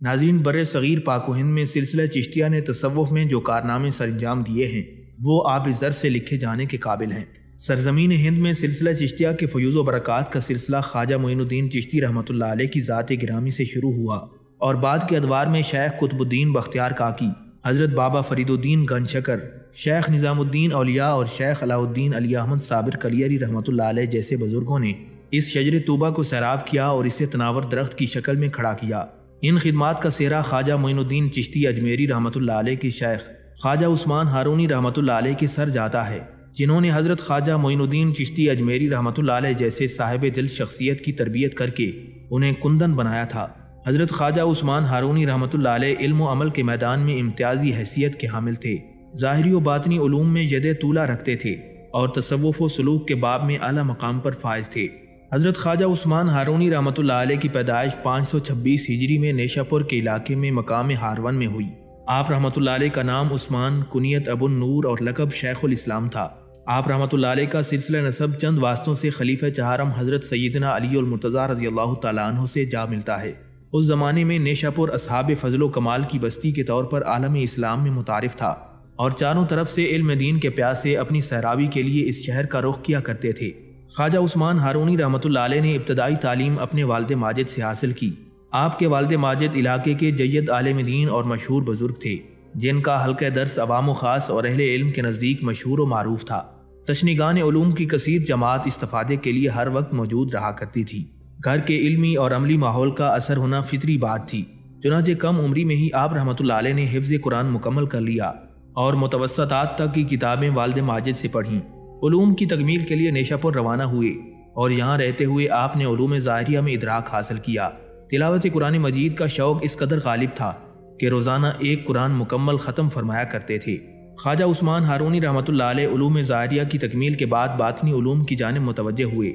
ناظرین، بر صغیر پاک و ہند میں سلسلہ چشتیہ نے تصوف میں جو کارنامے سر انجام دیے ہیں وہ آب زر سے لکھے جانے کے قابل ہیں۔ سرزمین ہند میں سلسلہ چشتیہ کے فیوز و برکات کا سلسلہ خواجہ معین الدین چشتی رحمۃ اللہ علیہ کی ذات گرامی سے شروع ہوا اور بعد کے ادوار میں شیخ قطب الدین بختیار کاکی، حضرت بابا فرید الدین گنج شکر، شیخ نظام الدین اولیاء اور شیخ علاء الدین علی احمد صابر کلیری رحمۃ اللہ علیہ جیسے بزرگوں نے اس شجر طوبہ کو سیراب کیا اور اسے تناور درخت کی شکل میں کھڑا کیا۔ ان خدمات کا سہرا خواجہ معین الدین چشتی اجمیری رحمۃ اللہ علیہ کے شیخ خواجہ عثمان ہارونی رحمۃ اللہ علیہ کے سر جاتا ہے، جنہوں نے حضرت خواجہ معین الدین چشتی اجمیری رحمۃ اللہ علیہ جیسے صاحب دل شخصیت کی تربیت کر کے انہیں کندن بنایا تھا۔ حضرت خواجہ عثمان ہارونی رحمۃ اللہ علیہ علم و عمل کے میدان میں امتیازی حیثیت کے حامل تھے، ظاہری و باطنی علوم میں ید طولہ رکھتے تھے اور تصوف و سلوک کے باب میں اعلیٰ مقام پر فائز تھے۔ حضرت خواجہ عثمان ہارونی رحمۃ اللہ علیہ کی پیدائش 526 ہجری میں نیشا پور کے علاقے میں مقام ہارون میں ہوئی۔ آپ رحمۃ اللہ علیہ کا نام عثمان، کنیت ابو النور اور لقب شیخ الاسلام تھا۔ آپ رحمۃ اللہ علیہ کا سلسلہ نسب چند واسطوں سے خلیفہ چہارم حضرت سیدنا علی المرتضیٰ رضی اللہ تعالیٰ عنہ سے جا ملتا ہے۔ اس زمانے میں نیشا پور اصحاب فضل و کمال کی بستی کے طور پر عالم اسلام میں متعارف تھا اور چاروں طرف سے علم دین کے پیاسے اپنی سیرابی کے لیے اس شہر کا رخ کیا کرتے تھے۔ خواجہ عثمان ہارونی رحمۃ اللہ علیہ نے ابتدائی تعلیم اپنے والد ماجد سے حاصل کی۔ آپ کے والد ماجد علاقے کے جید عالم دین اور مشہور بزرگ تھے، جن کا حلقہ درس عوام و خاص اور اہل علم کے نزدیک مشہور و معروف تھا۔ تشنیگان علوم کی کثیر جماعت استفادے کے لیے ہر وقت موجود رہا کرتی تھی۔ گھر کے علمی اور عملی ماحول کا اثر ہونا فطری بات تھی، چنانچہ کم عمری میں ہی آپ رحمۃ اللہ علیہ نے حفظ قرآن مکمل کر لیا اور متوسطات تک کی کتابیں والد ماجد سے پڑھیں۔ علوم کی تکمیل کے لیے نیشا پور روانہ ہوئے اور یہاں رہتے ہوئے آپ نے علوم ظاہریہ میں ادراک حاصل کیا۔ تلاوت قرآن مجید کا شوق اس قدر غالب تھا کہ روزانہ ایک قرآن مکمل ختم فرمایا کرتے تھے۔ خواجہ عثمان ہارونی رحمۃ اللہ علیہ علوم ظاہریہ کی تکمیل کے بعد باطنی علوم کی جانب متوجہ ہوئے۔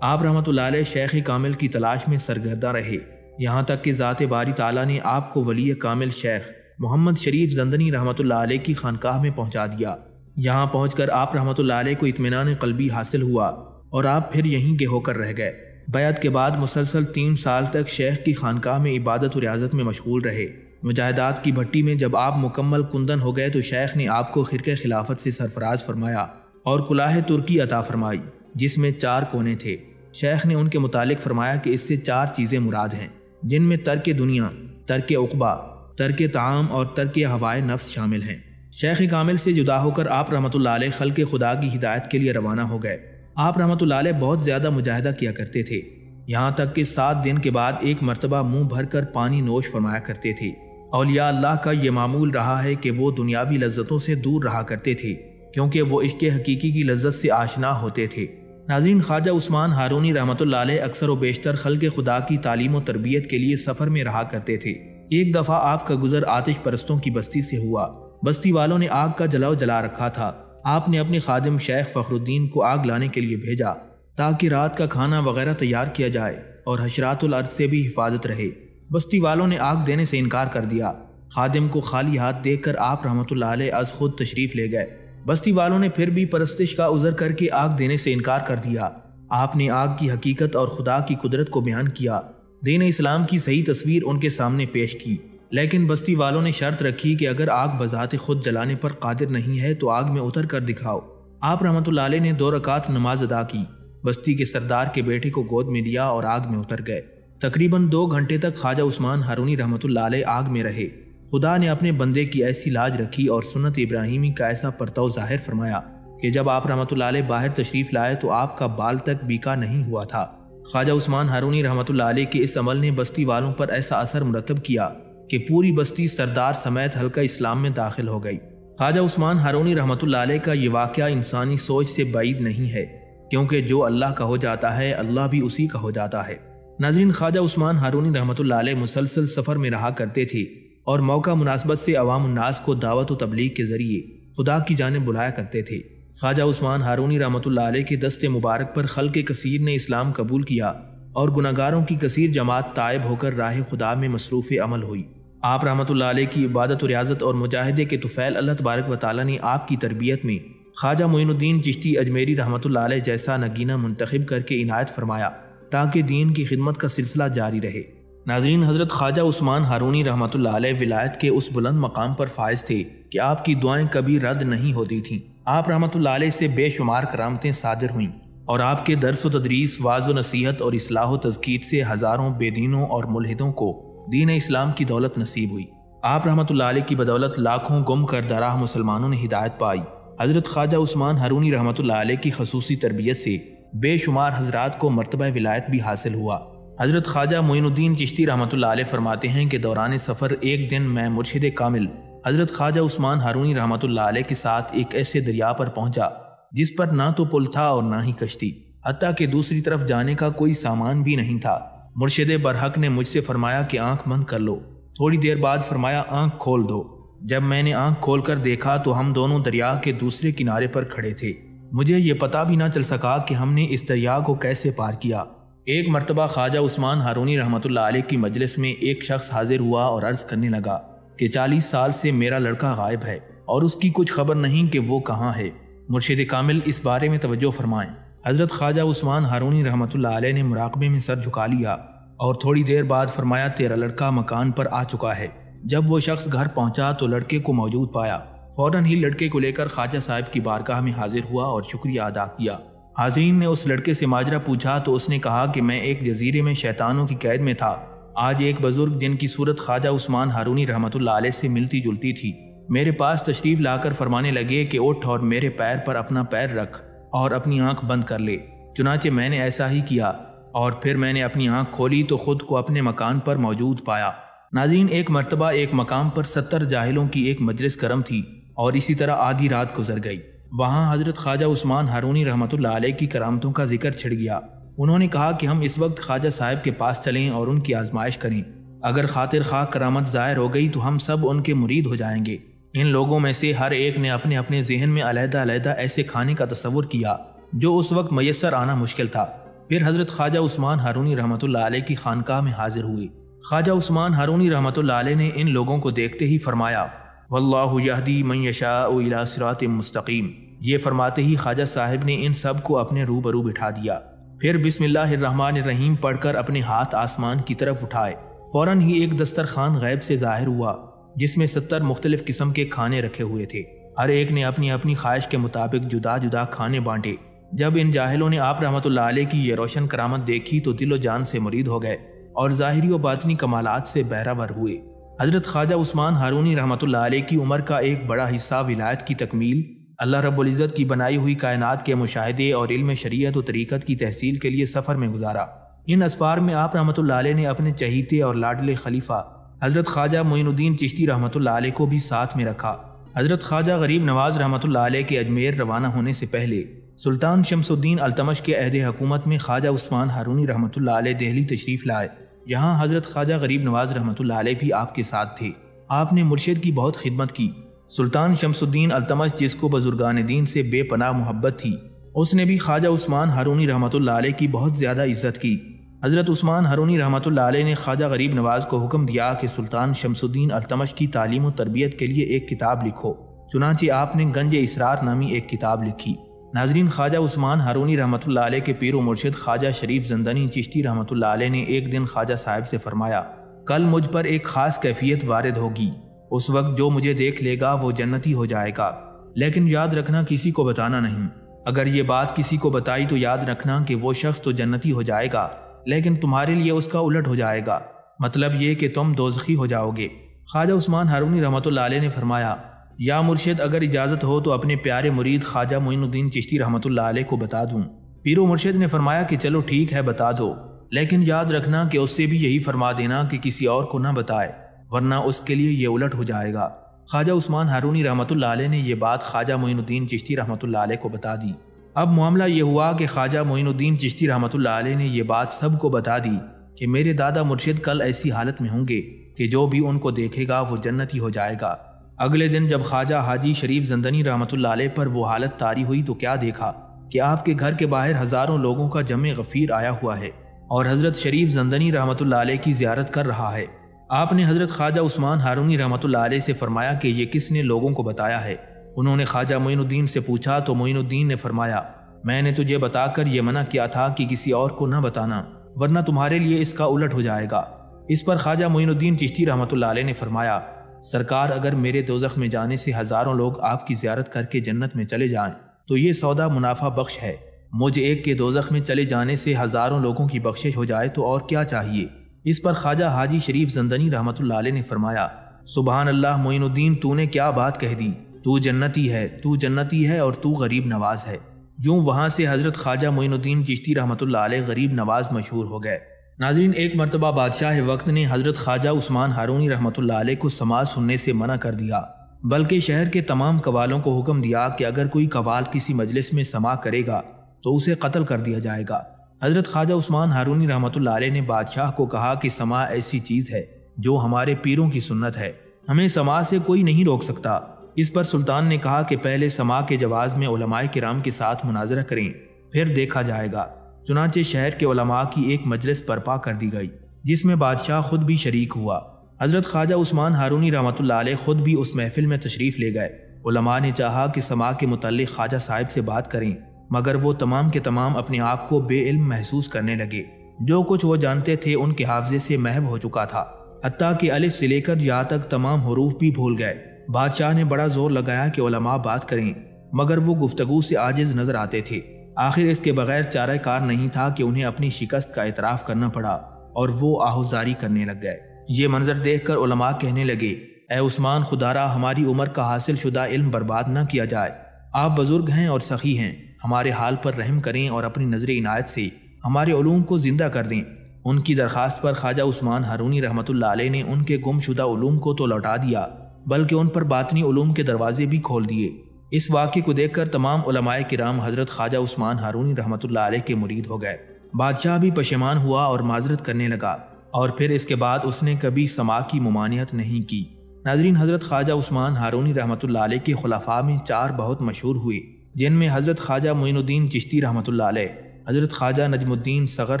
آپ رحمۃ اللہ علیہ شیخ کامل کی تلاش میں سرگردہ رہے، یہاں تک کہ ذات باری تعالیٰ نے آپ کو ولی کامل شیخ محمد شریف زندنی رحمۃ اللہ علیہ کی خانقاہ میں پہنچا دیا۔ یہاں پہنچ کر آپ رحمۃ اللہ علیہ کو اطمینان قلبی حاصل ہوا اور آپ پھر یہیں کے ہو کر رہ گئے۔ بیعت کے بعد مسلسل 3 سال تک شیخ کی خانقاہ میں عبادت و ریاضت میں مشغول رہے۔ مجاہدات کی بھٹی میں جب آپ مکمل کندن ہو گئے تو شیخ نے آپ کو خرقہ خلافت سے سرفراز فرمایا اور کلاه ترکی عطا فرمائی، جس میں 4 کونے تھے۔ شیخ نے ان کے متعلق فرمایا کہ اس سے 4 چیزیں مراد ہیں، جن میں ترک دنیا، ترک عقبہ، ترک طعام اور ترک ہوائے نفس شامل ہیں۔ شیخ کامل سے جدا ہو کر آپ رحمۃ اللہ علیہ خلق خدا کی ہدایت کے لیے روانہ ہو گئے۔ آپ رحمۃ اللہ علیہ بہت زیادہ مجاہدہ کیا کرتے تھے، یہاں تک کہ 7 دن کے بعد ایک مرتبہ منہ بھر کر پانی نوش فرمایا کرتے تھے۔ اولیاء اللہ کا یہ معمول رہا ہے کہ وہ دنیاوی لذتوں سے دور رہا کرتے تھے، کیونکہ وہ عشق حقیقی کی لذت سے آشنا ہوتے تھے۔ ناظرین، خواجہ عثمان ہارونی رحمۃ اللہ علیہ اکثر و بیشتر خلق خدا کی تعلیم و تربیت کے لیے سفر میں رہا کرتے تھے۔ ایک دفعہ آپ کا گزر آتش پرستوں کی بستی سے ہوا۔ بستی والوں نے آگ کا جلاؤ جلا رکھا تھا۔ آپ نے اپنے خادم شیخ فخر الدین کو آگ لانے کے لیے بھیجا تاکہ رات کا کھانا وغیرہ تیار کیا جائے اور حشرات الارض سے بھی حفاظت رہے۔ بستی والوں نے آگ دینے سے انکار کر دیا۔ خادم کو خالی ہاتھ دیکھ کر آپ رحمۃ اللہ علیہ از خود تشریف لے گئے۔ بستی والوں نے پھر بھی پرستش کا عذر کر کے آگ دینے سے انکار کر دیا۔ آپ نے آگ کی حقیقت اور خدا کی قدرت کو بیان کیا، دین اسلام کی صحیح تصویر ان کے سامنے پیش کی، لیکن بستی والوں نے شرط رکھی کہ اگر آگ بذات خود جلانے پر قادر نہیں ہے تو آگ میں اتر کر دکھاؤ۔ آپ رحمۃ اللہ علیہ نے 2 رکعت نماز ادا کی، بستی کے سردار کے بیٹے کو گود میں لیا اور آگ میں اتر گئے۔ تقریباً 2 گھنٹے تک خواجہ عثمان ہارونی رحمۃ اللہ علیہ آگ میں رہے۔ خدا نے اپنے بندے کی ایسی لاج رکھی اور سنت ابراہیمی کا ایسا پرتو ظاہر فرمایا کہ جب آپ رحمۃ اللہ علیہ باہر تشریف لائے تو آپ کا بال تک بیکا نہیں ہوا تھا۔ خواجہ عثمان ہارونی رحمۃ اللہ علیہ کے اس عمل نے بستی والوں پر ایسا اثر مرتب کیا کہ پوری بستی سردار سمیت حلقہ اسلام میں داخل ہو گئی۔ خواجہ عثمان ہارونی رحمۃ اللہ علیہ کا یہ واقعہ انسانی سوچ سے بعید نہیں ہے، کیونکہ جو اللہ کا ہو جاتا ہے اللہ بھی اسی کا ہو جاتا ہے۔ ناظرین، خواجہ عثمان ہارونی رحمۃ اللہ علیہ مسلسل سفر میں رہا کرتے تھے اور موقع مناسبت سے عوام الناس کو دعوت و تبلیغ کے ذریعے خدا کی جانب بلایا کرتے تھے۔ خواجہ عثمان ہارونی رحمۃ اللہ علیہ کے دست مبارک پر خلق کثیر نے اسلام قبول کیا اور گناہگاروں کی کثیر جماعت تائب ہو کر راہ خدا میں مصروف عمل ہوئی۔ آپ رحمۃ اللہ علیہ کی عبادت و ریاضت اور مجاہدے کے طفیل اللہ تبارک و تعالیٰ نے آپ کی تربیت میں خواجہ معین الدین چشتی اجمیری رحمۃ اللہ علیہ جیسا نگینہ منتخب کر کے عنایت فرمایا تاکہ دین کی خدمت کا سلسلہ جاری رہے۔ ناظرین، حضرت خواجہ عثمان ہارونی رحمۃ اللہ علیہ ولایت کے اس بلند مقام پر فائز تھے کہ آپ کی دعائیں کبھی رد نہیں ہوتی تھیں۔ آپ رحمۃ اللہ علیہ سے بے شمار کرامتیں صادر ہوئیں اور آپ کے درس و تدریس، واعظ و نصیحت اور اصلاح و تذکیر سے ہزاروں بے دینوں اور ملحدوں کو دین اسلام کی دولت نصیب ہوئی۔ آپ رحمۃ اللہ علیہ کی بدولت لاکھوں گم کردہ راہ مسلمانوں نے ہدایت پائی۔ حضرت خواجہ عثمان ہارونی رحمۃ اللہ علیہ کی خصوصی تربیت سے بے شمار حضرات کو مرتبہ ولایت بھی حاصل ہوا۔ حضرت خواجہ معین الدین چشتی رحمۃ اللہ علیہ فرماتے ہیں کہ دوران سفر ایک دن میں مرشد کامل حضرت خواجہ عثمان ہارونی رحمۃ اللہ علیہ کے ساتھ ایک ایسے دریا پر پہنچا جس پر نہ تو پل تھا اور نہ ہی کشتی، حتیٰ کہ دوسری طرف جانے کا کوئی سامان بھی نہیں تھا۔ مرشد برحق نے مجھ سے فرمایا کہ آنکھ بند کر لو۔ تھوڑی دیر بعد فرمایا آنکھ کھول دو۔ جب میں نے آنکھ کھول کر دیکھا تو ہم دونوں دریا کے دوسرے کنارے پر کھڑے تھے۔ مجھے یہ پتہ بھی نہ چل سکا کہ ہم نے اس دریا کو کیسے پار کیا۔ ایک مرتبہ خواجہ عثمان ہارونی رحمۃ اللہ علیہ کی مجلس میں ایک شخص حاضر ہوا اور عرض کرنے لگا کہ 40 سال سے میرا لڑکا غائب ہے اور اس کی کچھ خبر نہیں کہ وہ کہاں ہے۔ مرشد کامل اس بارے میں توجہ فرمائیں۔ حضرت خواجہ عثمان ہارونی رحمۃ اللہ علیہ نے مراقبے میں سر جھکا لیا اور تھوڑی دیر بعد فرمایا تیرا لڑکا مکان پر آ چکا ہے۔ جب وہ شخص گھر پہنچا تو لڑکے کو موجود پایا۔ فوراً ہی لڑکے کو لے کر خواجہ صاحب کی بارگاہ میں حاضر ہوا اور شکریہ ادا کیا۔ حاضرین نے اس لڑکے سے ماجرا پوچھا تو اس نے کہا کہ میں ایک جزیرے میں شیطانوں کی قید میں تھا۔ آج ایک بزرگ جن کی صورت خواجہ عثمان ہارونی رحمۃ اللہ علیہ سے ملتی جلتی تھی میرے پاس تشریف لا کر فرمانے لگے کہ اٹھ اور میرے پیر پر اپنا پیر رکھ اور اپنی آنکھ بند کر لے۔ چنانچہ میں نے ایسا ہی کیا اور پھر میں نے اپنی آنکھ کھولی تو خود کو اپنے مکان پر موجود پایا۔ ناظرین، ایک مرتبہ ایک مقام پر 70 جاہلوں کی ایک مجلس کرم تھی اور اسی طرح آدھی رات گزر گئی۔ وہاں حضرت خواجہ عثمان ہارونی رحمۃ اللہ علیہ کی کرامتوں کا ذکر چھڑ گیا۔ انہوں نے کہا کہ ہم اس وقت خواجہ صاحب کے پاس چلیں اور ان کی آزمائش کریں۔ اگر خاطر خواہ کرامت ظاہر ہو گئی تو ہم سب ان کے مرید ہو جائیں گے۔ ان لوگوں میں سے ہر ایک نے اپنے اپنے ذہن میں علیحدہ علیحدہ ایسے کھانے کا تصور کیا جو اس وقت میسر آنا مشکل تھا۔ پھر حضرت خواجہ عثمان ہارونی رحمۃ اللہ علیہ کی خانقاہ میں حاضر ہوئے۔ خواجہ عثمان ہارونی رحمۃ اللہ علیہ نے ان لوگوں کو دیکھتے ہی فرمایا واللہ یہدی من یشاء الی صراط مستقیم۔ یہ فرماتے ہی خواجہ صاحب نے ان سب کو اپنے روبرو بٹھا دیا۔ پھر بسم اللہ الرحمن الرحیم پڑھ کر اپنے ہاتھ آسمان کی طرف اٹھائے۔ فوراً ہی ایک دسترخوان غیب سے ظاہر ہوا جس میں 70 مختلف قسم کے کھانے رکھے ہوئے تھے۔ ہر ایک نے اپنی اپنی خواہش کے مطابق جدا جدا کھانے بانٹے۔ جب ان جاہلوں نے آپ رحمۃ اللہ علیہ کی یہ روشن کرامت دیکھی تو دل و جان سے مرید ہو گئے اور ظاہری و باطنی کمالات سے بہرہ ہوئے۔ حضرت خواجہ عثمان ہارونی رحمۃ اللہ علیہ کی عمر کا ایک بڑا حصہ ولایت کی تکمیل، اللہ رب العزت کی بنائی ہوئی کائنات کے مشاہدے اور علم شریعت و طریقت کی تحصیل کے لیے سفر میں گزارا۔ ان اسفار میں آپ رحمۃ اللہ علیہ نے اپنے چہیتے اور لاڈلے خلیفہ حضرت خواجہ معین الدین چشتی رحمۃ اللہ علیہ کو بھی ساتھ میں رکھا۔ حضرت خواجہ غریب نواز رحمۃ اللہ علیہ کے اجمیر روانہ ہونے سے پہلے سلطان شمس الدین التمش کے عہد حکومت میں خواجہ عثمان ہارونی رحمۃ اللہ علیہ دہلی تشریف لائے۔ یہاں حضرت خواجہ غریب نواز رحمۃ اللہ علیہ بھی آپ کے ساتھ تھے۔ آپ نے مرشد کی بہت خدمت کی۔ سلطان شمس الدین التمش جس کو بزرگان دین سے بے پناہ محبت تھی، اس نے بھی خواجہ عثمان ہارونی رحمۃ اللہ علیہ کی بہت زیادہ عزت کی۔ حضرت عثمان ہارونی رحمۃ اللہ علیہ نے خواجہ غریب نواز کو حکم دیا کہ سلطان شمس الدین التمش کی تعلیم و تربیت کے لیے ایک کتاب لکھو۔ چنانچہ آپ نے گنج اسرار نامی ایک کتاب لکھی۔ ناظرین، خواجہ عثمان ہارونی رحمۃ اللہ علیہ کے پیر و مرشد خواجہ شریف زندانی چشتی رحمۃ اللہ علیہ نے ایک دن خواجہ صاحب سے فرمایا کل مجھ پر ایک خاص کیفیت وارد ہوگی، اس وقت جو مجھے دیکھ لے گا وہ جنتی ہو جائے گا، لیکن یاد رکھنا کسی کو بتانا نہیں۔ اگر یہ بات کسی کو بتائی تو یاد رکھنا کہ وہ شخص تو جنتی ہو جائے گا لیکن تمہارے لیے اس کا الٹ ہو جائے گا، مطلب یہ کہ تم دوزخی ہو جاؤ گے۔ خواجہ عثمان ہارونی رحمۃ اللہ علیہ نے فرمایا یا مرشد اگر اجازت ہو تو اپنے پیارے مرید خواجہ معین الدین چشتی رحمۃ اللہ علیہ کو بتا دوں۔ پیر و مرشد نے فرمایا کہ چلو ٹھیک ہے بتا دو، لیکن یاد رکھنا کہ اس سے بھی یہی فرما دینا کہ کسی اور کو نہ بتائے ورنہ اس کے لیے یہ الٹ ہو جائے گا۔ خواجہ عثمان ہارونی رحمۃ اللہ علیہ نے یہ بات خواجہ معین الدین چشتی رحمۃ اللہ علیہ کو بتا دی۔ اب معاملہ یہ ہوا کہ خواجہ معین الدین چشتی رحمۃ اللہ علیہ نے یہ بات سب کو بتا دی کہ میرے دادا مرشد کل ایسی حالت میں ہوں گے کہ جو بھی ان کو دیکھے گا وہ جنتی ہو جائے گا۔ اگلے دن جب خواجہ حاجی شریف زندانی رحمۃ اللہ علیہ پر وہ حالت طاری ہوئی تو کیا دیکھا کہ آپ کے گھر کے باہر ہزاروں لوگوں کا جمع غفیر آیا ہوا ہے اور حضرت شریف زندانی رحمۃ اللہ علیہ کی زیارت کر رہا ہے۔ آپ نے حضرت خواجہ عثمان ہارونی رحمۃ اللہ علیہ سے فرمایا کہ یہ کس نے لوگوں کو بتایا ہے؟ انہوں نے خواجہ معین الدین سے پوچھا تو معین الدین نے فرمایا میں نے تجھے بتا کر یہ منع کیا تھا کہ کسی اور کو نہ بتانا ورنہ تمہارے لیے اس کا الٹ ہو جائے گا۔ اس پر خواجہ معین الدین چشتی رحمۃ اللہ علیہ نے فرمایا، سرکار اگر میرے دوزخ میں جانے سے ہزاروں لوگ آپ کی زیارت کر کے جنت میں چلے جائیں تو یہ سودا منافع بخش ہے، مجھ ایک کے دوزخ میں چلے جانے سے ہزاروں لوگوں کی بخشش ہو جائے تو اور کیا چاہیے۔ اس پر خواجہ حاجی شریف زندنی رحمۃ اللہ علیہ نے فرمایا، سبحان اللہ معین الدین، تو نے کیا بات کہہ دی، تو جنتی ہے اور تو غریب نواز ہے۔ یوں وہاں سے حضرت خواجہ معین الدین چشتی رحمۃ اللہ علیہ غریب نواز مشہور ہو گئے۔ ناظرین، ایک مرتبہ بادشاہ وقت نے حضرت خواجہ عثمان ہارونی رحمۃ اللہ علیہ کو سماع سننے سے منع کر دیا، بلکہ شہر کے تمام قوالوں کو حکم دیا کہ اگر کوئی قوال کسی مجلس میں سماع کرے گا تو اسے قتل کر دیا جائے گا۔ حضرت خواجہ عثمان ہارونی رحمۃ اللہ علیہ نے بادشاہ کو کہا کہ سماع ایسی چیز ہے جو ہمارے پیروں کی سنت ہے، ہمیں سماع سے کوئی نہیں روک سکتا۔ اس پر سلطان نے کہا کہ پہلے سماع کے جواز میں علماء کرام کے ساتھ مناظرہ کریں، پھر دیکھا جائے گا۔ چنانچہ شہر کے علماء کی ایک مجلس برپا کر دی گئی جس میں بادشاہ خود بھی شریک ہوا۔ حضرت خواجہ عثمان ہارونی رحمۃ اللہ علیہ خود بھی اس محفل میں تشریف لے گئے۔ علماء نے چاہا کہ سماع کے متعلق خواجہ صاحب سے بات کریں، مگر وہ تمام کے تمام اپنے آپ کو بے علم محسوس کرنے لگے۔ جو کچھ وہ جانتے تھے ان کے حافظے سے محو ہو چکا تھا، حتیٰ کہ الف سے لے کر یا تک تمام حروف بھی بھول گئے۔ بادشاہ نے بڑا زور لگایا کہ علماء بات کریں، مگر وہ گفتگو سے عاجز نظر آتے تھے۔ آخر اس کے بغیر چارہ کار نہیں تھا کہ انہیں اپنی شکست کا اعتراف کرنا پڑا اور وہ آہوزاری کرنے لگ گئے۔ یہ منظر دیکھ کر علماء کہنے لگے، اے عثمان، خدارا ہماری عمر کا حاصل شدہ علم برباد نہ کیا جائے، آپ بزرگ ہیں اور سخی ہیں، ہمارے حال پر رحم کریں اور اپنی نظر عنایت سے ہمارے علوم کو زندہ کر دیں۔ ان کی درخواست پر خواجہ عثمان ہارونی رحمۃ اللہ علیہ نے ان کے گم شدہ علوم کو تو لوٹا دیا، بلکہ ان پر باطنی علوم کے دروازے بھی کھول دیے۔ اس واقعے کو دیکھ کر تمام علماء کرام حضرت خواجہ عثمان ہارونی رحمۃ اللہ علیہ کے مرید ہو گئے۔ بادشاہ بھی پشیمان ہوا اور معذرت کرنے لگا، اور پھر اس کے بعد اس نے کبھی سماع کی ممانعت نہیں کی۔ ناظرین، حضرت خواجہ عثمان ہارونی رحمۃ اللہ علیہ کے خلفاء میں 4 بہت مشہور ہوئے، جن میں حضرت خواجہ معین الدین چشتی رحمۃ اللہ علیہ، حضرت خواجہ نجم الدین صغر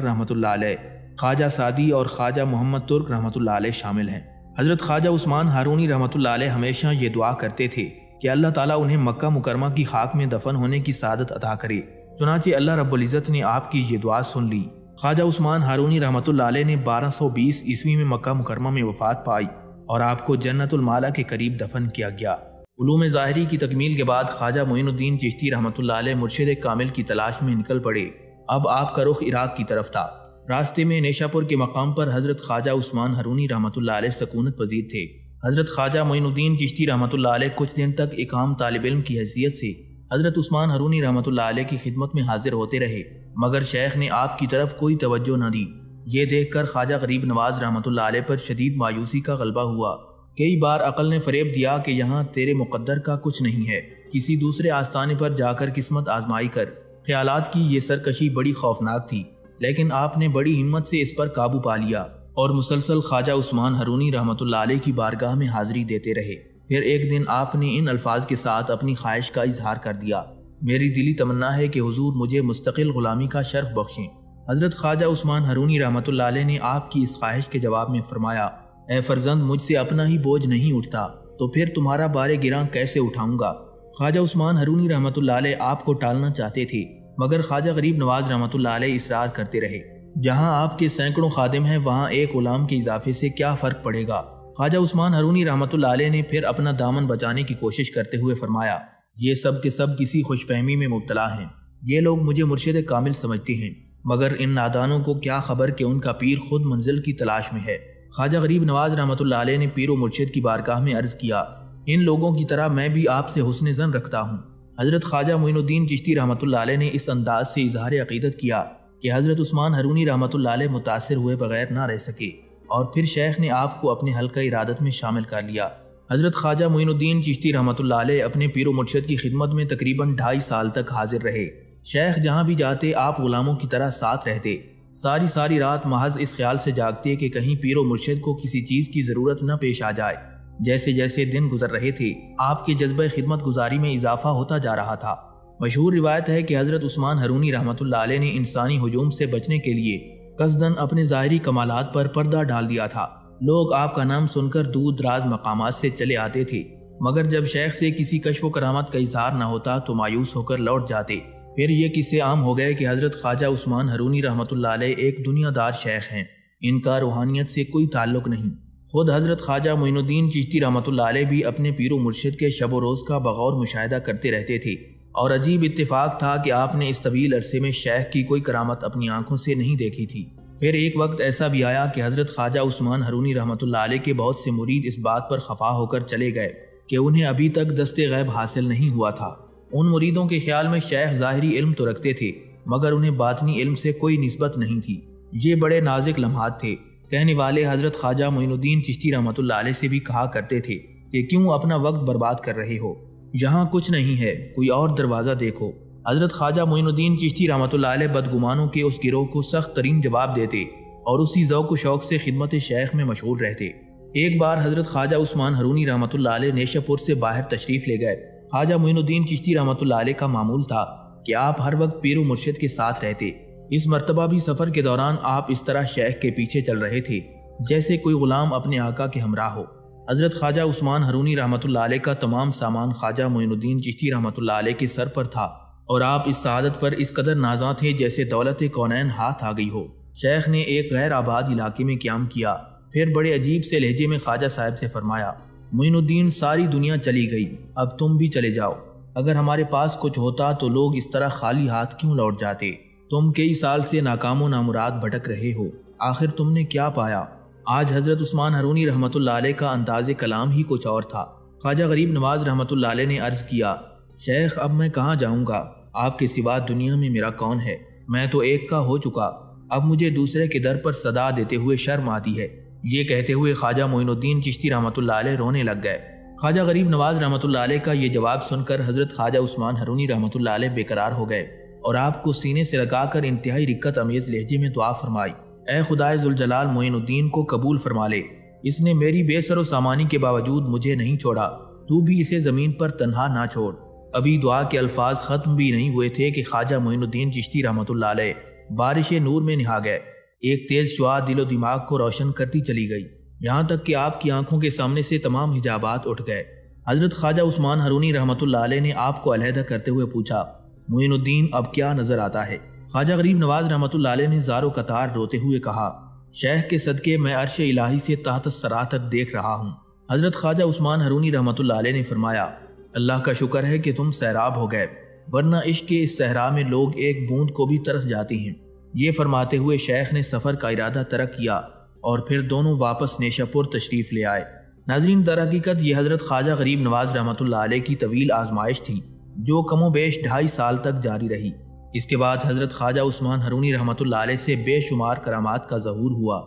رحمۃ اللہ علیہ، خواجہ سعدی اور خواجہ محمد ترک رحمۃ اللہ علیہ شامل ہیں۔ حضرت خواجہ عثمان ہارونی رحمۃ اللہ علیہ ہمیشہ یہ دعا کرتے تھے کہ اللہ تعالیٰ انہیں مکہ مکرمہ کی خاک میں دفن ہونے کی سعادت عطا کرے۔ چنانچہ اللہ رب العزت نے آپ کی یہ دعا سن لی۔ خواجہ عثمان ہارونی رحمۃ اللہ علیہ نے 1220 عیسوی میں مکہ مکرمہ میں وفات پائی اور آپ کو جنت المالا کے قریب دفن کیا گیا۔ علوم ظاہری کی تکمیل کے بعد خواجہ معین الدین چشتی رحمۃ اللہ علیہ مرشد کامل کی تلاش میں نکل پڑے۔ اب آپ کا رخ عراق کی طرف تھا۔ راستے میں نیشا پور کے مقام پر حضرت خواجہ عثمان ہارونی رحمۃ اللہ علیہ سکونت پذیر تھے۔ حضرت خواجہ معین الدین چشتی رحمۃ اللہ علیہ کچھ دن تک ایک عام طالب علم کی حیثیت سے حضرت عثمان ہارونی رحمۃ اللہ علیہ کی خدمت میں حاضر ہوتے رہے، مگر شیخ نے آپ کی طرف کوئی توجہ نہ دی۔ یہ دیکھ کر خواجہ غریب نواز رحمۃ اللہ علیہ پر شدید مایوسی کا غلبہ ہوا۔ کئی بار عقل نے فریب دیا کہ یہاں تیرے مقدر کا کچھ نہیں ہے، کسی دوسرے آستانے پر جا کر قسمت آزمائی کر۔ خیالات کی یہ سرکشی بڑی خوفناک تھی، لیکن آپ نے بڑی ہمت سے اس پر قابو پا لیا اور مسلسل خواجہ عثمان ہارونی رحمۃ اللہ علیہ کی بارگاہ میں حاضری دیتے رہے۔ پھر ایک دن آپ نے ان الفاظ کے ساتھ اپنی خواہش کا اظہار کر دیا، میری دلی تمنا ہے کہ حضور مجھے مستقل غلامی کا شرف بخشیں۔ حضرت خواجہ عثمان ہارونی رحمۃ اللہ علیہ نے آپ کی اس خواہش کے جواب میں فرمایا، اے فرزند، مجھ سے اپنا ہی بوجھ نہیں اٹھتا تو پھر تمہارا بار گراں کیسے اٹھاؤں گا۔ خواجہ عثمان ہارونی رحمۃ اللہ علیہ آپ کو ٹالنا چاہتے تھے، مگر خواجہ غریب نواز رحمۃ اللہ علیہ اصرار کرتے رہے۔ جہاں آپ کے سینکڑوں خادم ہیں وہاں ایک غلام کے اضافے سے کیا فرق پڑے گا۔ خواجہ عثمان ہارونی رحمۃ اللہ علیہ نے پھر اپنا دامن بچانے کی کوشش کرتے ہوئے فرمایا، یہ سب کے سب کسی خوش فہمی میں مبتلا ہیں۔ یہ لوگ مجھے مرشد کامل سمجھتے ہیں، مگر ان نادانوں کو کیا خبر کہ ان کا پیر خود منزل کی تلاش میں ہے۔ خواجہ غریب نواز رحمۃ اللہ علیہ نے پیر و مرشد کی بارگاہ میں عرض کیا، ان لوگوں کی طرح میں بھی آپ سے حسن ظن رکھتا ہوں۔ حضرت خواجہ معین الدین چشتی رحمۃ اللہ علیہ نے اس انداز سے اظہار عقیدت کیا کہ حضرت عثمان ہارونی رحمۃ اللہ علیہ متاثر ہوئے بغیر نہ رہ سکے، اور پھر شیخ نے آپ کو اپنے حلقہ ارادت میں شامل کر لیا۔ حضرت خواجہ معین الدین چشتی رحمۃ اللہ علیہ اپنے پیر و مرشد کی خدمت میں تقریباً 2.5 سال تک حاضر رہے۔ شیخ جہاں بھی جاتے آپ غلاموں کی طرح ساتھ رہتے، ساری رات محض اس خیال سے جاگتے کہ کہیں پیر و مرشد کو کسی چیز کی ضرورت نہ پیش آ جائے۔ جیسے جیسے دن گزر رہے تھے آپ کے جذبہ خدمت گزاری میں اضافہ ہوتا جا رہا تھا۔ مشہور روایت ہے کہ حضرت عثمان ہارونی رحمۃ اللہ علیہ نے انسانی ہجوم سے بچنے کے لیے قصداً اپنے ظاہری کمالات پر پردہ ڈال دیا تھا۔ لوگ آپ کا نام سن کر دور دراز مقامات سے چلے آتے تھے، مگر جب شیخ سے کسی کشف و کرامت کا اظہار نہ ہوتا تو مایوس ہو کر لوٹ جاتے۔ پھر یہ قصے عام ہو گئے کہ حضرت خواجہ عثمان ہارونی رحمۃ اللہ علیہ ایک دنیا دار شیخ ہیں، ان کا روحانیت سے کوئی تعلق نہیں۔ خود حضرت خواجہ معین الدین چشتی رحمۃ اللہ علیہ بھی اپنے پیر و مرشد کے شب و روز کا بغور مشاہدہ کرتے رہتے تھے، اور عجیب اتفاق تھا کہ آپ نے اس طویل عرصے میں شیخ کی کوئی کرامت اپنی آنکھوں سے نہیں دیکھی تھی۔ پھر ایک وقت ایسا بھی آیا کہ حضرت خواجہ عثمان حرونی رحمۃ اللہ علیہ کے بہت سے مرید اس بات پر خفا ہو کر چلے گئے کہ انہیں ابھی تک دست غیب حاصل نہیں ہوا تھا۔ ان مریدوں کے خیال میں شیخ ظاہری علم تو رکھتے تھے مگر انہیں باطنی علم سے کوئی نسبت نہیں تھی۔ یہ بڑے نازک لمحات تھے۔ کہنے والے حضرت خواجہ معین الدین چشتی رحمۃ اللہ علیہ سے بھی کہا کرتے تھے کہ کیوں اپنا وقت برباد کر رہے ہو، یہاں کچھ نہیں ہے، کوئی اور دروازہ دیکھو۔ حضرت خواجہ معین الدین چشتی رحمۃ اللہ علیہ بدگمانوں کے اس گروہ کو سخت ترین جواب دیتے اور اسی ذوق و شوق سے خدمت شیخ میں مشغول رہتے۔ ایک بار حضرت خواجہ عثمان حرونی رحمۃ اللہ علیہ نیشہ پور سے باہر تشریف لے گئے۔ خواجہ معین الدین چشتی رحمۃ اللہ علیہ کا معمول تھا کہ آپ ہر وقت پیر و مرشد کے ساتھ رہتے۔ اس مرتبہ بھی سفر کے دوران آپ اس طرح شیخ کے پیچھے چل رہے تھے جیسے کوئی غلام اپنے آقا کے ہمراہ ہو۔ حضرت خواجہ عثمان حرونی رحمۃ اللہ علیہ کا تمام سامان خواجہ معین الدین چشتی رحمۃ اللہ علیہ کے سر پر تھا، اور آپ اس سعادت پر اس قدر نازاں تھے جیسے دولت کونین ہاتھ آ گئی ہو۔ شیخ نے ایک غیر آباد علاقے میں قیام کیا، پھر بڑے عجیب سے لہجے میں خواجہ صاحب سے فرمایا، معین الدین ساری دنیا چلی گئی، اب تم بھی چلے جاؤ۔ اگر ہمارے پاس کچھ ہوتا تو لوگ اس طرح خالی ہاتھ کیوں لوٹ جاتے؟ تم کئی سال سے ناکام و نامراد بھٹک رہے ہو، آخر تم نے کیا پایا؟ آج حضرت عثمان حرونی رحمۃ اللہ علیہ کا انداز کلام ہی کچھ اور تھا۔ خواجہ غریب نواز رحمۃ اللہ علیہ نے عرض کیا، شیخ اب میں کہاں جاؤں گا؟ آپ کے سوا دنیا میں میرا کون ہے؟ میں تو ایک کا ہو چکا، اب مجھے دوسرے کے در پر صدا دیتے ہوئے شرم آتی ہے۔ یہ کہتے ہوئے خواجہ معین الدین چشتی رحمۃ اللہ علیہ رونے لگ گئے۔ خواجہ غریب نواز رحمۃ اللہ علیہ کا یہ جواب سن کر حضرت خواجہ عثمان حرونی رحمۃ اللہ علیہ بے قرار ہو گئے اور آپ کو سینے سے لگا کر انتہائی رقت امیز لہجے میں دعا فرمائی، اے خدائے ذوالجلال معین الدین کو قبول فرما لے، اس نے میری بے سر و سامانی کے باوجود مجھے نہیں چھوڑا، تو بھی اسے زمین پر تنہا نہ چھوڑ۔ ابھی دعا کے الفاظ ختم بھی نہیں ہوئے تھے کہ خواجہ معین الدین چشتی رحمۃ اللہ علیہ بارش نور میں نہا گئے۔ ایک تیز شعاع دل و دماغ کو روشن کرتی چلی گئی، یہاں تک کہ آپ کی آنکھوں کے سامنے سے تمام حجابات اٹھ گئے۔ حضرت خواجہ عثمان حرونی رحمۃ اللہ علیہ نے آپ کو علیحدہ کرتے ہوئے پوچھا، معین الدین اب کیا نظر آتا ہے؟ خواجہ غریب نواز رحمۃ اللہ علیہ نے زار و قطار روتے ہوئے کہا، شیخ کے صدقے میں عرش الہی سے تحت الثری تک دیکھ رہا ہوں۔ حضرت خواجہ عثمان حرونی رحمۃ اللہ علیہ نے فرمایا، اللہ کا شکر ہے کہ تم سیراب ہو گئے، ورنہ عشق کے اس صحرا میں لوگ ایک بوند کو بھی ترس جاتے ہیں۔ یہ فرماتے ہوئے شیخ نے سفر کا ارادہ ترک کیا اور پھر دونوں واپس نیشہ پور تشریف لے آئے۔ ناظرین، در حقیقت یہ حضرت خواجہ غریب نواز رحمۃ اللہ علیہ کی طویل آزمائش تھی جو کم و بیش 2.5 سال تک جاری رہی۔ اس کے بعد حضرت خواجہ عثمان حرونی رحمۃ اللہ علیہ سے بے شمار کرامات کا ظہور ہوا۔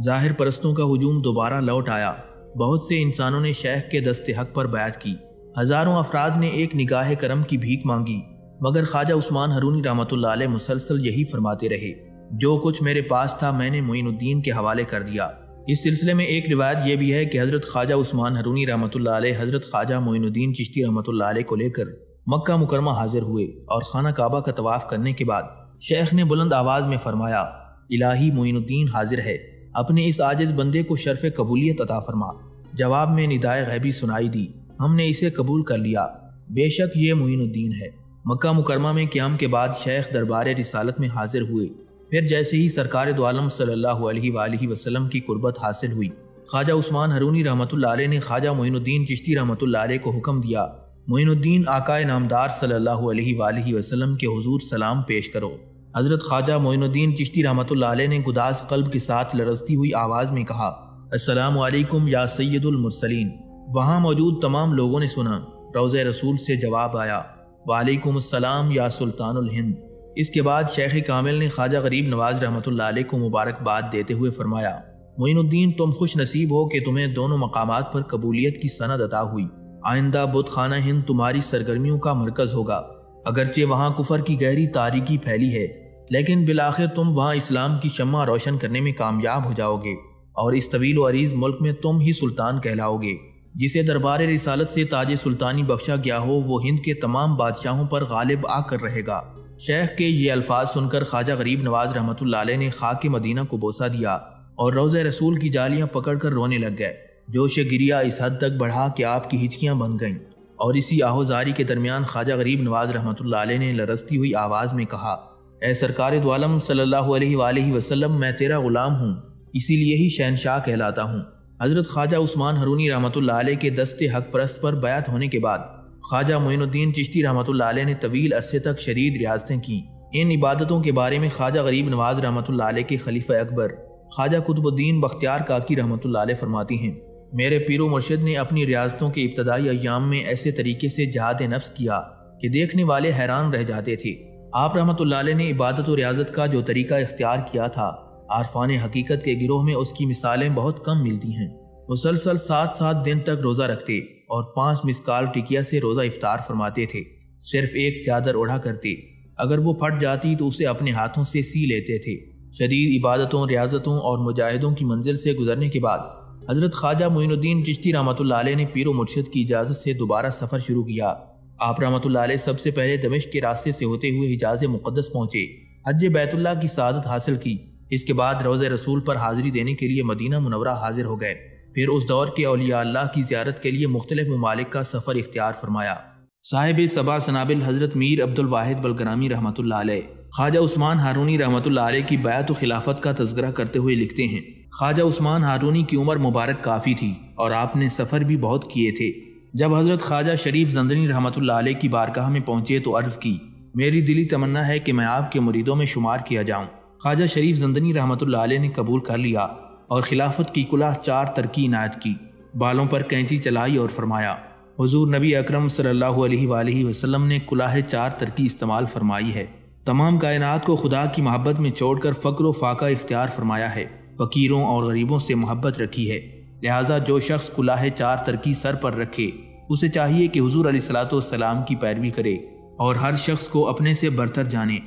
ظاہر پرستوں کا ہجوم دوبارہ لوٹ آیا، بہت سے انسانوں نے شیخ کے دست حق پر بیعت کی، ہزاروں افراد نے ایک نگاہ کرم کی بھیک مانگی، مگر خواجہ عثمان حرونی رحمۃ اللہ علیہ مسلسل یہی فرماتے رہے، جو کچھ میرے پاس تھا میں نے معین الدین کے حوالے کر دیا۔ اس سلسلے میں ایک روایت یہ بھی ہے کہ حضرت خواجہ عثمان حرونی رحمۃ اللہ علیہ حضرت خواجہ معین الدین چشتی رحمۃ اللہ علیہ کو لے کر مکہ مکرمہ حاضر ہوئے اور خانہ کعبہ کا طواف کرنے کے بعد شیخ نے بلند آواز میں فرمایا، الہی معین الدین حاضر ہے، اپنے اس عاجز بندے کو شرف قبولیت عطا فرما۔ جواب میں ندائے غیبی سنائی دی، ہم نے اسے قبول کر لیا، بے شک یہ معین الدین ہے۔ مکہ مکرمہ میں قیام کے بعد شیخ دربار رسالت میں حاضر ہوئے۔ پھر جیسے ہی سرکار دو عالم صلی اللہ علیہ وآلہ وسلم کی قربت حاصل ہوئی، خواجہ عثمان حرونی رحمۃ اللہ علیہ نے خواجہ معین الدین چشتی رحمۃ اللہ علیہ کو حکم دیا، معین الدین آقائے نامدار صلی اللہ علیہ وآلہ وسلم کے حضور سلام پیش کرو۔ حضرت خواجہ معین الدین چشتی رحمۃ اللہ علیہ نے گداز قلب کے ساتھ لرزتی ہوئی آواز میں کہا، السلام علیکم یا سید المرسلین۔ وہاں موجود تمام لوگوں نے سنا۔ روضہ رسول سے جواب آیا، وعلیکم السلام یا سلطان الہند۔ اس کے بعد شیخ کامل نے خواجہ غریب نواز رحمۃ اللہ علیہ کو مبارکباد دیتے ہوئے فرمایا، معین الدین تم خوش نصیب ہو کہ تمہیں دونوں مقامات پر قبولیت کی سند عطا ہوئی۔ آئندہ بت خانہ ہند تمہاری سرگرمیوں کا مرکز ہوگا۔ اگرچہ وہاں کفر کی گہری تاریکی پھیلی ہے، لیکن بالآخر تم وہاں اسلام کی شمع روشن کرنے میں کامیاب ہو جاؤ گے، اور اس طویل و عریض ملک میں تم ہی سلطان کہلاؤ گے۔ جسے دربار رسالت سے تاج سلطانی بخشا گیا ہو وہ ہند کے تمام بادشاہوں پر غالب آ کر رہے گا۔ شیخ کے یہ الفاظ سن کر خواجہ غریب نواز رحمۃ اللہ علیہ نے خاک مدینہ کو بوسہ دیا اور روضہ رسول کی جالیاں پکڑ کر رونے لگ گئے۔ جوش گریہ اس حد تک بڑھا کہ آپ کی ہچکیاں بن گئیں، اور اسی آہوزاری کے درمیان خواجہ غریب نواز رحمۃ اللہ علیہ نے لرزتی ہوئی آواز میں کہا، اے سرکار دو عالم صلی اللہ علیہ وآلہ وسلم، میں تیرا غلام ہوں، اسی لیے ہی شہنشاہ کہلاتا ہوں۔ حضرت خواجہ عثمان ہارونی رحمۃ اللہ علیہ کے دست حق پرست پر بیعت ہونے کے بعد خواجہ معین الدین چشتی رحمۃ اللہ علیہ نے طویل عرصے تک شدید ریاضتیں کیں۔ ان عبادتوں کے بارے میں خواجہ غریب نواز رحمۃ اللہ علیہ کے خلیفہ اکبر خواجہ قطب الدین بختیار کاکی رحمۃ اللہ علیہ فرماتی ہیں، میرے پیر و مرشد نے اپنی ریاضتوں کے ابتدائی ایام میں ایسے طریقے سے جہاد نفس کیا کہ دیکھنے والے حیران رہ جاتے تھے۔ آپ رحمۃ اللہ علیہ نے عبادت و ریاضت کا جو طریقہ اختیار کیا تھا، عارفان حقیقت کے گروہ میں اس کی مثالیں بہت کم ملتی ہیں۔ مسلسل 7 دن تک روزہ رکھتے اور 5 مسکال ٹکیا سے روزہ افطار فرماتے تھے۔ صرف ایک چادر اوڑھا کرتے، اگر وہ پھٹ جاتی تو اسے اپنے ہاتھوں سے سی لیتے تھے۔ شدید عبادتوں، ریاضتوں اور مجاہدوں کی منزل سے گزرنے کے بعد حضرت خواجہ معین الدین چشتی رحمۃ اللہ علیہ نے پیر و مرشد کی اجازت سے دوبارہ سفر شروع کیا۔ آپ رحمۃ اللہ علیہ سب سے پہلے دمشق کے راستے سے ہوتے ہوئے حجاز مقدس پہنچے، حج بیت اللہ کی سعادت حاصل کی۔ اس کے بعد روضہ رسول پر حاضری دینے کے لیے مدینہ منورہ حاضر ہو گئے۔ پھر اس دور کے اولیاء اللہ کی زیارت کے لیے مختلف ممالک کا سفر اختیار فرمایا۔ صاحب سبع سنابل حضرت میر عبد الواحد بلگرامی رحمۃ اللہ علیہ خواجہ عثمان ہارونی رحمۃ اللہ علیہ کی بیعت و خلافت کا تذکرہ کرتے ہوئے لکھتے ہیں، خواجہ عثمان ہارونی کی عمر مبارک کافی تھی اور آپ نے سفر بھی بہت کیے تھے۔ جب حضرت خواجہ شریف زندنی رحمۃ اللہ علیہ کی بارگاہ میں پہنچے تو عرض کی، میری دلی تمنا ہے کہ میں آپ کے مریدوں میں شمار کیا جاؤں۔ خواجہ شریف زندنی رحمۃ اللہ علیہ نے قبول کر لیا اور خلافت کی کلاه 4 ترکی عنایت کی، بالوں پر کینچی چلائی اور فرمایا، حضور نبی اکرم صلی اللہ علیہ وآلہ وسلم نے کلاه 4 ترکی استعمال فرمائی ہے۔ تمام کائنات کو خدا کی محبت میں چھوڑ کر فقر و فاقہ اختیار فرمایا ہے، فقیروں اور غریبوں سے محبت رکھی ہے، لہٰذا جو شخص کلاه 4 ترکی سر پر رکھے اسے چاہیے کہ حضور علیہ الصلوۃ والسلام کی پیروی کرے اور ہر شخص کو اپنے سے برتر جانے۔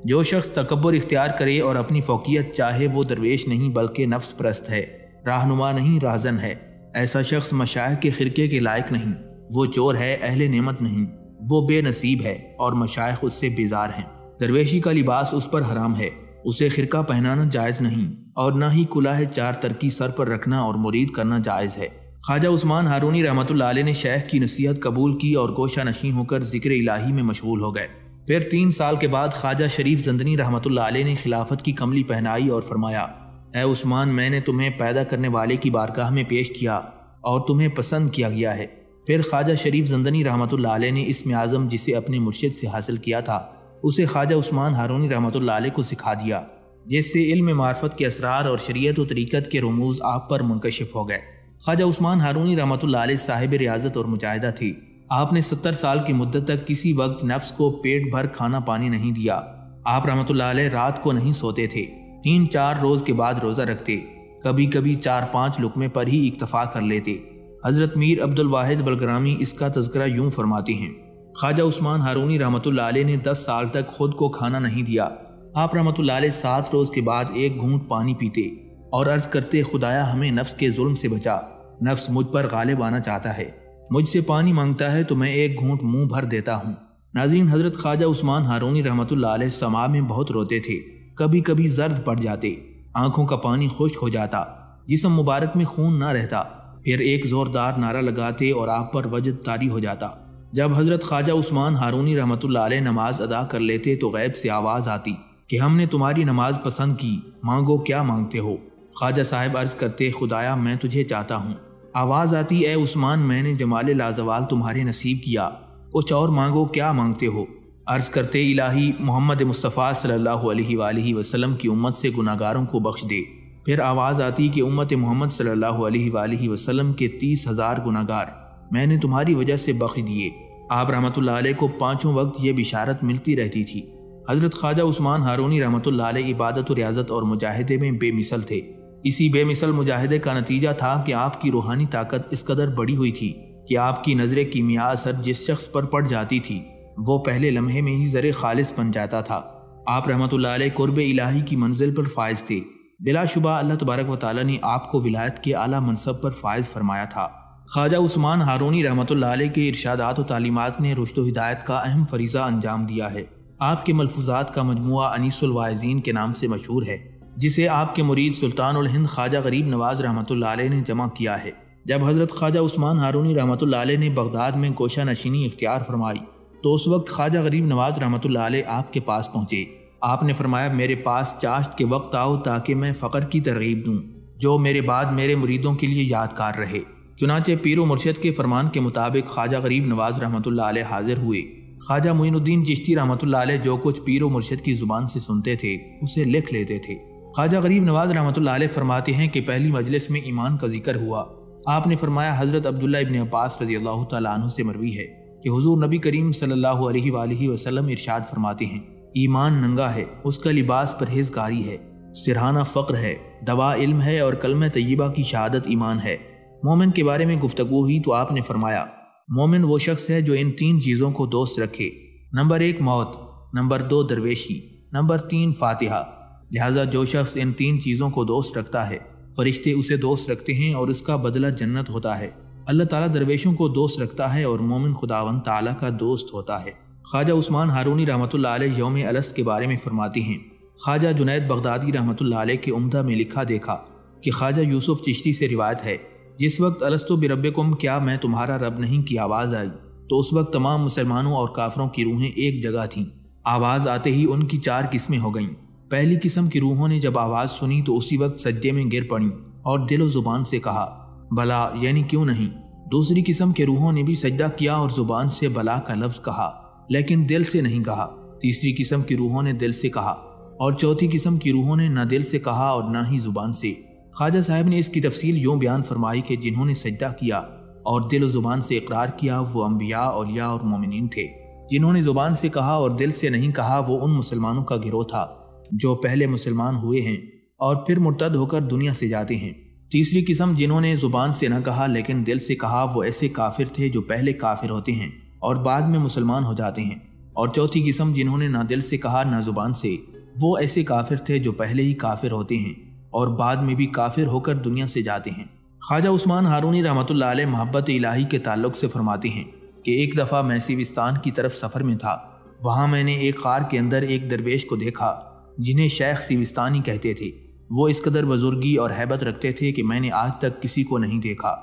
جو شخص تکبر اختیار کرے اور اپنی فوقیت چاہے وہ درویش نہیں بلکہ نفس پرست ہے، راہنما نہیں راہزن ہے۔ ایسا شخص مشائخ کے خرقے کے لائق نہیں، وہ چور ہے، اہل نعمت نہیں، وہ بے نصیب ہے اور مشائخ اس سے بیزار ہیں۔ درویشی کا لباس اس پر حرام ہے، اسے خرقہ پہنانا جائز نہیں اور نہ ہی کلاه 4 ترکی سر پر رکھنا اور مرید کرنا جائز ہے۔ خواجہ عثمان ہارونی رحمۃ اللہ علیہ نے شیخ کی نصیحت قبول کی اور گوشہ نشین ہو کر ذکر الہی میں مشغول ہو گئے۔ پھر 3 سال کے بعد خواجہ شریف زندنی رحمۃ اللہ علیہ نے خلافت کی کملی پہنائی اور فرمایا، اے عثمان، میں نے تمہیں پیدا کرنے والے کی بارگاہ میں پیش کیا اور تمہیں پسند کیا گیا ہے۔ پھر خواجہ شریف زندنی رحمۃ اللہ علیہ نے اسم اعظم جسے اپنے مرشد سے حاصل کیا تھا اسے خواجہ عثمان ہارونی رحمۃ اللہ علیہ کو سکھا دیا، جس سے علم معرفت کے اسرار اور شریعت و طریقت کے رموز آپ پر منکشف ہو گئے۔ خواجہ عثمان ہارونی رحمۃ اللہ علیہ صاحب ریاضت اور مجاہدہ تھی۔ آپ نے 70 سال کی مدت تک کسی وقت نفس کو پیٹ بھر کھانا پانی نہیں دیا۔ آپ رحمۃ اللہ علیہ رات کو نہیں سوتے تھے، 3-4 روز کے بعد روزہ رکھتے، کبھی کبھی 4-5 لقمے پر ہی اکتفا کر لیتے۔ حضرت میر عبد الواحد بلگرامی اس کا تذکرہ یوں فرماتے ہیں، خواجہ عثمان ہارونی رحمۃ اللہ علیہ نے 10 سال تک خود کو کھانا نہیں دیا۔ آپ رحمۃ اللہ علیہ 7 روز کے بعد 1 گھونٹ پانی پیتے اور عرض کرتے، خدایا ہمیں نفس کے ظلم سے بچا، نفس مجھ پر غالب آنا چاہتا ہے، مجھ سے پانی مانگتا ہے تو میں 1 گھونٹ منہ بھر دیتا ہوں۔ ناظرین، حضرت خواجہ عثمان ہارونی رحمۃ اللہ علیہ سما میں بہت روتے تھے، کبھی کبھی زرد پڑ جاتے، آنکھوں کا پانی خشک ہو جاتا، جسم مبارک میں خون نہ رہتا، پھر ایک زوردار نعرہ لگاتے اور آپ پر وجد طاری ہو جاتا۔ جب حضرت خواجہ عثمان ہارونی رحمۃ اللہ علیہ نماز ادا کر لیتے تو غیب سے آواز آتی کہ ہم نے تمہاری نماز پسند کی، مانگو کیا مانگتے ہو۔ خواجہ صاحب عرض کرتے، خدایا میں تجھے چاہتا ہوں۔ آواز آتی، اے عثمان، میں نے جمال لازوال تمہارے نصیب کیا، کچھ اور مانگو کیا مانگتے ہو۔ عرض کرتے، الہی محمد مصطفیٰ صلی اللہ علیہ وآلہ وسلم کی امت سے گناہگاروں کو بخش دے۔ پھر آواز آتی کہ امت محمد صلی اللہ علیہ وآلہ وسلم کے 30,000 گناہگار میں نے تمہاری وجہ سے بخش دیے۔ آپ رحمۃ اللہ علیہ کو 5 وقت یہ بشارت ملتی رہتی تھی۔ حضرت خواجہ عثمان ہارونی رحمۃ اللہ علیہ عبادت و ریاضت اور مجاہدے میں بے مثل تھے۔ اسی بے مثل مجاہدے کا نتیجہ تھا کہ آپ کی روحانی طاقت اس قدر بڑی ہوئی تھی کہ آپ کی نظر کیمیا اثر جس شخص پر پڑ جاتی تھی وہ پہلے لمحے میں ہی زر خالص بن جاتا تھا۔ آپ رحمۃ اللہ علیہ قرب الہی کی منزل پر فائز تھے۔ بلا شبہ اللہ تبارک و تعالیٰ نے آپ کو ولایت کے اعلیٰ منصب پر فائز فرمایا تھا۔ خواجہ عثمان ہارونی رحمۃ اللہ علیہ کے ارشادات و تعلیمات نے رشد و ہدایت کا اہم فریضہ انجام دیا ہے۔ آپ کے ملفوظات کا مجموعہ انیس الواعظین کے نام سے مشہور ہے، جسے آپ کے مرید سلطان الہند خواجہ غریب نواز رحمۃ اللہ علیہ نے جمع کیا ہے۔ جب حضرت خواجہ عثمان ہارونی رحمۃ اللہ علیہ نے بغداد میں گوشہ نشینی اختیار فرمائی تو اس وقت خواجہ غریب نواز رحمۃ اللہ علیہ آپ کے پاس پہنچے۔ آپ نے فرمایا، میرے پاس چاشت کے وقت آؤ تاکہ میں فقر کی ترغیب دوں۔ جو میرے بعد میرے مریدوں کے لیے یادگار رہے۔ چنانچہ پیر و مرشد کے فرمان کے مطابق خواجہ غریب نواز رحمۃ اللہ علیہ حاضر ہوئے۔ خواجہ معین الدین چشتی رحمۃ اللہ علیہ جو کچھ پیر و مرشد کی زبان سے سنتے تھے اسے لکھ لیتے تھے۔ خواجہ غریب نواز رحمۃ اللہ علیہ فرماتے ہیں کہ پہلی مجلس میں ایمان کا ذکر ہوا۔ آپ نے فرمایا، حضرت عبداللہ ابن عباس رضی اللہ تعالیٰ عنہ سے مروی ہے کہ حضور نبی کریم صلی اللہ علیہ وآلہ وسلم ارشاد فرماتے ہیں، ایمان ننگا ہے، اس کا لباس پرہیزگاری ہے، سرہانہ فقر ہے، دوا علم ہے، اور کلمہ طیبہ کی شہادت ایمان ہے۔ مومن کے بارے میں گفتگو ہوئی تو آپ نے فرمایا، مومن وہ شخص ہے جو ان 3 چیزوں کو دوست رکھے، نمبر 1 موت، نمبر 2 درویشی، نمبر 3 فاتحہ۔ لہٰذا جو شخص ان 3 چیزوں کو دوست رکھتا ہے فرشتے اسے دوست رکھتے ہیں اور اس کا بدلہ جنت ہوتا ہے۔ اللہ تعالیٰ درویشوں کو دوست رکھتا ہے اور مومن خداوند تعالیٰ کا دوست ہوتا ہے۔ خواجہ عثمان ہارونی رحمۃ اللہ علیہ یوم الست کے بارے میں فرماتے ہیں، خواجہ جنید بغدادی رحمۃ اللہ علیہ کے عمدہ میں لکھا دیکھا کہ خواجہ یوسف چشتی سے روایت ہے، جس وقت الستو بربکم کیا میں تمہارا رب نہیں کی آواز آئی تو اس وقت تمام مسلمانوں اور کافروں کی روحیں ایک جگہ تھیں۔ آواز آتے ہی ان کی 4 قسمیں ہو گئیں۔ پہلی قسم کی روحوں نے جب آواز سنی تو اسی وقت سجدے میں گر پڑیں اور دل و زبان سے کہا بلا، یعنی کیوں نہیں۔ دوسری قسم کے روحوں نے بھی سجدہ کیا اور زبان سے بلا کا لفظ کہا لیکن دل سے نہیں کہا۔ تیسری قسم کی روحوں نے دل سے کہا اور چوتھی قسم کی روحوں نے نہ دل سے کہا اور نہ ہی زبان سے۔ خواجہ صاحب نے اس کی تفصیل یوں بیان فرمائی کہ جنہوں نے سجدہ کیا اور دل و زبان سے اقرار کیا وہ انبیاء، اولیاء اور مومنین تھے۔ جنہوں نے زبان سے کہا اور دل سے نہیں کہا وہ ان مسلمانوں کا گروہ تھا جو پہلے مسلمان ہوئے ہیں اور پھر مرتد ہو کر دنیا سے جاتے ہیں۔ تیسری قسم جنہوں نے زبان سے نہ کہا لیکن دل سے کہا وہ ایسے کافر تھے جو پہلے کافر ہوتے ہیں اور بعد میں مسلمان ہو جاتے ہیں۔ اور چوتھی قسم جنہوں نے نہ دل سے کہا نہ زبان سے، وہ ایسے کافر تھے جو پہلے ہی کافر ہوتے ہیں اور بعد میں بھی کافر ہو کر دنیا سے جاتے ہیں۔ خواجہ عثمان ہارونی رحمۃ اللہ علیہ محبت الہی کے تعلق سے فرماتے ہیں کہ ایک دفعہ میں سیوستان کی طرف سفر میں تھا۔ وہاں میں نے ایک غار کے اندر ایک درویش کو دیکھا جنہیں شیخ سیوستانی کہتے تھے۔ وہ اس قدر بزرگی اور ہیبت رکھتے تھے کہ میں نے آج تک کسی کو نہیں دیکھا۔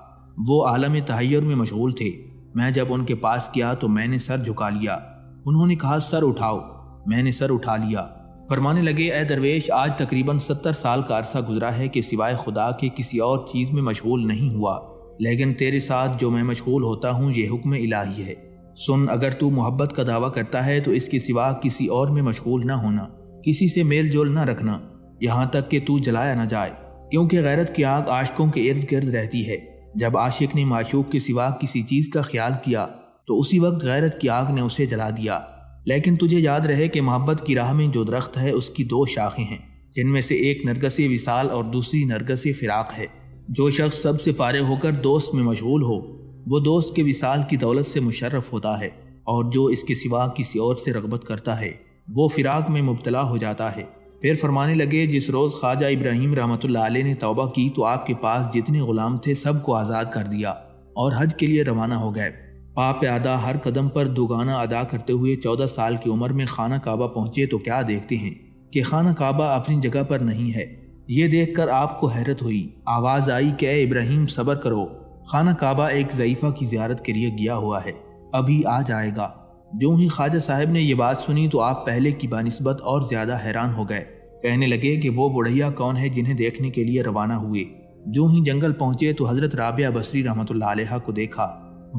وہ عالم تحیر میں مشغول تھے۔ میں جب ان کے پاس گیا تو میں نے سر جھکا لیا۔ انہوں نے کہا سر اٹھاؤ۔ میں نے سر اٹھا لیا۔ فرمانے لگے، اے درویش، آج تقریباً 70 سال کا عرصہ گزرا ہے کہ سوائے خدا کے کسی اور چیز میں مشغول نہیں ہوا، لیکن تیرے ساتھ جو میں مشغول ہوتا ہوں یہ حکم الہی ہے۔ سن، اگر تو محبت کا دعویٰ کرتا ہے تو اس کے سوا کسی اور میں مشغول نہ ہونا، کسی سے میل جول نہ رکھنا، یہاں تک کہ تو جلایا نہ جائے، کیونکہ غیرت کی آگ عاشقوں کے ارد گرد رہتی ہے۔ جب عاشق نے معشوق کے سوا کسی چیز کا خیال کیا تو اسی وقت غیرت کی آگ نے اسے جلا دیا۔ لیکن تجھے یاد رہے کہ محبت کی راہ میں جو درخت ہے اس کی 2 شاخیں ہیں، جن میں سے ایک نرگس وصال اور دوسری نرگس فراق ہے۔ جو شخص سب سے فارغ ہو کر دوست میں مشغول ہو وہ دوست کے وصال کی دولت سے مشرف ہوتا ہے، اور جو اس کے سوا کسی اور سے رغبت کرتا ہے وہ فراق میں مبتلا ہو جاتا ہے۔ پھر فرمانے لگے، جس روز خواجہ ابراہیم رحمۃ اللہ علیہ نے توبہ کی تو آپ کے پاس جتنے غلام تھے سب کو آزاد کر دیا اور حج کے لیے روانہ ہو گئے۔ آپ پیادہ ہر قدم پر دوگانہ ادا کرتے ہوئے 14 سال کی عمر میں خانہ کعبہ پہنچے تو کیا دیکھتے ہیں کہ خانہ کعبہ اپنی جگہ پر نہیں ہے۔ یہ دیکھ کر آپ کو حیرت ہوئی۔ آواز آئی کہ اے ابراہیم صبر کرو، خانہ کعبہ ایک ضعیفہ کی زیارت کے لیے گیا ہوا ہے، ابھی آ جائے گا۔ جو ہی خواجہ صاحب نے یہ بات سنی تو آپ پہلے کی بانسبت اور زیادہ حیران ہو گئے۔ کہنے لگے کہ وہ بڑھیا کون ہے جنہیں دیکھنے کے لیے روانہ ہوئے۔ جو ہی جنگل پہنچے تو حضرت رابعہ بصری رحمۃ اللہ علیہ کو دیکھا۔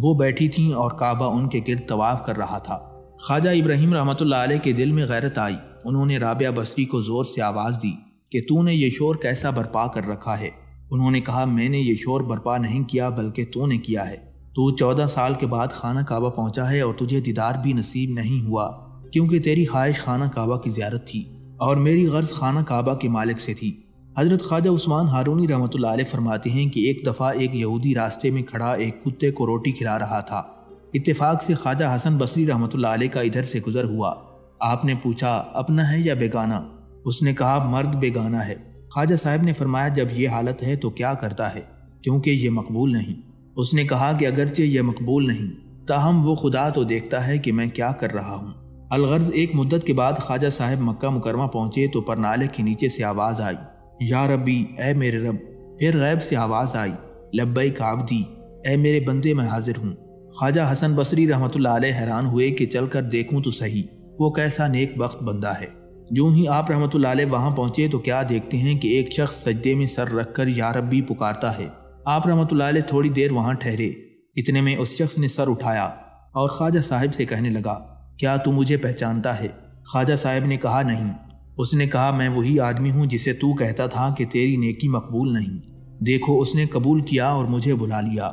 وہ بیٹھی تھیں اور کعبہ ان کے گرد طواف کر رہا تھا۔ خواجہ ابراہیم رحمۃ اللہ علیہ کے دل میں غیرت آئی۔ انہوں نے رابعہ بصری کو زور سے آواز دی کہ تو نے یہ شور کیسا برپا کر رکھا ہے؟ انہوں نے کہا، میں نے یہ شور برپا نہیں کیا بلکہ تو نے کیا ہے۔ تو 14 سال کے بعد خانہ کعبہ پہنچا ہے اور تجھے دیدار بھی نصیب نہیں ہوا، کیونکہ تیری خواہش خانہ کعبہ کی زیارت تھی اور میری غرض خانہ کعبہ کے مالک سے تھی۔ حضرت خواجہ عثمان ہارونی رحمۃ اللہ علیہ فرماتے ہیں کہ ایک دفعہ ایک یہودی راستے میں کھڑا ایک کتے کو روٹی کھلا رہا تھا۔ اتفاق سے خواجہ حسن بصری رحمۃ اللہ علیہ کا ادھر سے گزر ہوا۔ آپ نے پوچھا، اپنا ہے یا بیگانہ؟ اس نے کہا، مرد بیگانہ ہے۔ خواجہ صاحب نے فرمایا، جب یہ حالت ہے تو کیا کرتا ہے، کیونکہ یہ مقبول نہیں۔ اس نے کہا کہ اگرچہ یہ مقبول نہیں تاہم وہ خدا تو دیکھتا ہے کہ میں کیا کر رہا ہوں۔ الغرض ایک مدت کے بعد خواجہ صاحب مکہ مکرمہ پہنچے تو پرنالے کے نیچے سے آواز آئی، یا ربی، اے میرے رب۔ پھر غیب سے آواز آئی، لبیک عبدی، اے میرے بندے میں حاضر ہوں۔ خواجہ حسن بصری رحمۃ اللہ علیہ حیران ہوئے کہ چل کر دیکھوں تو صحیح وہ کیسا نیک بخت بندہ ہے۔ جو ہی آپ رحمۃ اللہ علیہ وہاں پہنچے تو کیا دیکھتے ہیں کہ ایک شخص سجدے میں سر رکھ کر یا ربی پکارتا ہے۔ آپ رحمۃ اللہ علیہ تھوڑی دیر وہاں ٹھہرے، اتنے میں اس شخص نے سر اٹھایا اور خواجہ صاحب سے کہنے لگا، کیا تو مجھے پہچانتا ہے؟ خواجہ صاحب نے کہا نہیں۔ اس نے کہا، میں وہی آدمی ہوں جسے تو کہتا تھا کہ تیری نیکی مقبول نہیں، دیکھو اس نے قبول کیا اور مجھے بلا لیا۔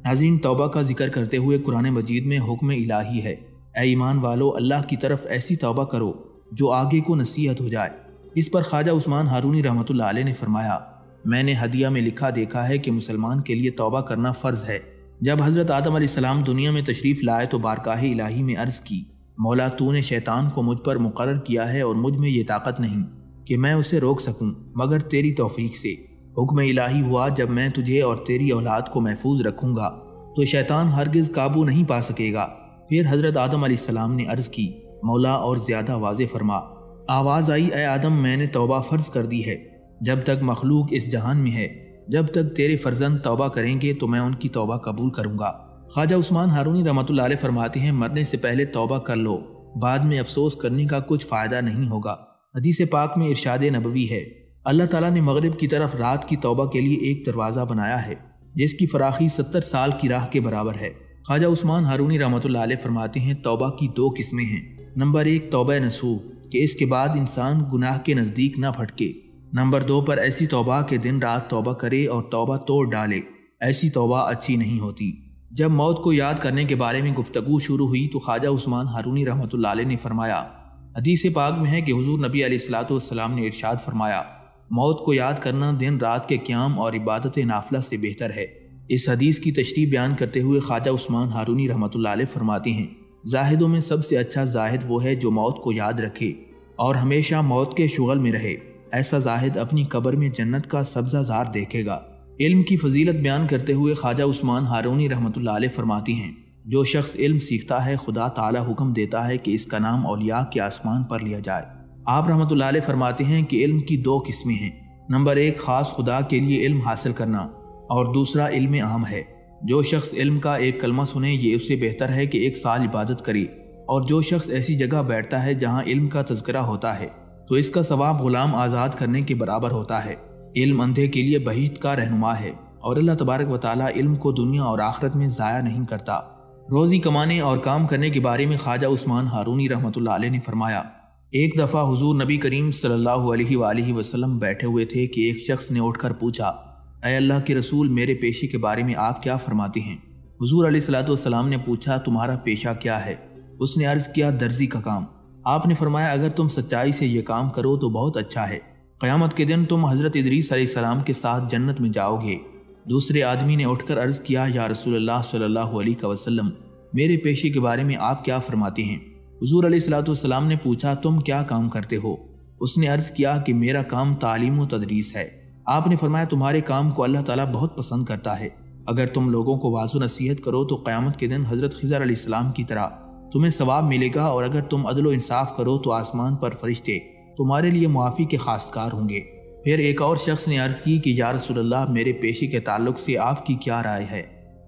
ناظرین، توبہ کا ذکر کرتے ہوئے قرآن مجید میں حکم الہی ہے، اے ایمان والو اللہ کی طرف ایسی توبہ کرو جو آگے کو نصیحت ہو جائے۔ اس پر خواجہ عثمان ہارونی رحمۃ اللہ علیہ نے فرمایا، میں نے ہدیہ میں لکھا دیکھا ہے کہ مسلمان کے لیے توبہ کرنا فرض ہے۔ جب حضرت آدم علیہ السلام دنیا میں تشریف لائے تو بارگاہ الہی میں عرض کی، مولا تو نے شیطان کو مجھ پر مقرر کیا ہے اور مجھ میں یہ طاقت نہیں کہ میں اسے روک سکوں مگر تیری توفیق سے۔ حکم الہی ہوا، جب میں تجھے اور تیری اولاد کو محفوظ رکھوں گا تو شیطان ہرگز قابو نہیں پا سکے گا۔ پھر حضرت آدم علیہ السلام نے عرض کی، مولا اور زیادہ واضح فرما۔ آواز آئی، اے آدم میں نے توبہ فرض کر دی ہے، جب تک مخلوق اس جہان میں ہے، جب تک تیرے فرزند توبہ کریں گے تو میں ان کی توبہ قبول کروں گا۔ خواجہ عثمان ہارونی رحمۃ اللہ علیہ فرماتے ہیں، مرنے سے پہلے توبہ کر لو، بعد میں افسوس کرنے کا کچھ فائدہ نہیں ہوگا۔ حدیث پاک میں ارشاد نبوی ہے، اللہ تعالیٰ نے مغرب کی طرف رات کی توبہ کے لیے ایک دروازہ بنایا ہے جس کی فراخی 70 سال کی راہ کے برابر ہے۔ خواجہ عثمان ہارونی رحمۃ اللہ علیہ فرماتے ہیں، توبہ کی 2 قسمیں ہیں۔ نمبر 1 توبہ نصوح، کہ اس کے بعد انسان گناہ کے نزدیک نہ پھٹکے۔ نمبر 2 پر ایسی توبہ کہ دن رات توبہ کرے اور توبہ توڑ ڈالے، ایسی توبہ اچھی نہیں ہوتی۔ جب موت کو یاد کرنے کے بارے میں گفتگو شروع ہوئی تو خواجہ عثمان ہارونی رحمۃ اللہ علیہ نے فرمایا، حدیث پاک میں ہے کہ حضور نبی علیہ الصلوۃ والسلام نے ارشاد فرمایا، موت کو یاد کرنا دن رات کے قیام اور عبادت نافلہ سے بہتر ہے۔ اس حدیث کی تشریح بیان کرتے ہوئے خواجہ عثمان ہارونی رحمۃ اللہ علیہ فرماتے ہیں، زاہدوں میں سب سے اچھا زاہد وہ ہے جو موت کو یاد رکھے اور ہمیشہ موت کے شغل میں رہے، ایسا زاہد اپنی قبر میں جنت کا سبزہ زار دیکھے گا۔ علم کی فضیلت بیان کرتے ہوئے خواجہ عثمان ہارونی رحمۃ اللہ علیہ فرماتی ہیں، جو شخص علم سیکھتا ہے خدا تعالی حکم دیتا ہے کہ اس کا نام اولیاء کے آسمان پر لیا جائے۔ آپ رحمۃ اللہ علیہ فرماتے ہیں کہ علم کی 2 قسمیں ہیں۔ نمبر 1 خاص خدا کے لیے علم حاصل کرنا اور دوسرا علم عام ہے۔ جو شخص علم کا ایک کلمہ سنے یہ اس سے بہتر ہے کہ 1 سال عبادت کرے، اور جو شخص ایسی جگہ بیٹھتا ہے جہاں علم کا تذکرہ ہوتا ہے تو اس کا ثواب غلام آزاد کرنے کے برابر ہوتا ہے۔ علم اندھے کے لیے بہشت کا رہنما ہے اور اللہ تبارک و تعالیٰ علم کو دنیا اور آخرت میں ضائع نہیں کرتا۔ روزی کمانے اور کام کرنے کے بارے میں خواجہ عثمان ہارونی رحمۃ اللہ علیہ نے فرمایا، ایک دفعہ حضور نبی کریم صلی اللہ علیہ وآلہ وسلم بیٹھے ہوئے تھے کہ ایک شخص نے اٹھ کر پوچھا، اے اللہ کے رسول میرے پیشے کے بارے میں آپ کیا فرماتے ہیں؟ حضور علیہ الصلوۃ والسلام نے پوچھا، تمہارا پیشہ کیا ہے؟ اس نے عرض کیا، درزی کا کام۔ آپ نے فرمایا، اگر تم سچائی سے یہ کام کرو تو بہت اچھا ہے، قیامت کے دن تم حضرت ادریس علیہ السلام کے ساتھ جنت میں جاؤ گے۔ دوسرے آدمی نے اٹھ کر عرض کیا، یا رسول اللہ صلی اللہ علیہ وسلم میرے پیشے کے بارے میں آپ کیا فرماتے ہیں؟ حضور علیہ الصلوۃ والسلام نے پوچھا، تم کیا کام کرتے ہو؟ اس نے عرض کیا کہ میرا کام تعلیم و تدریس ہے۔ آپ نے فرمایا، تمہارے کام کو اللہ تعالیٰ بہت پسند کرتا ہے، اگر تم لوگوں کو واضح و نصیحت کرو تو قیامت کے دن حضرت خضر علیہ السلام کی طرح تمہیں ثواب ملے گا، اور اگر تم عدل و انصاف کرو تو آسمان پر فرشتے تمہارے لیے معافی کے خواستگار ہوں گے۔ پھر ایک اور شخص نے عرض کی کہ یا رسول اللہ میرے پیشے کے تعلق سے آپ کی کیا رائے ہے؟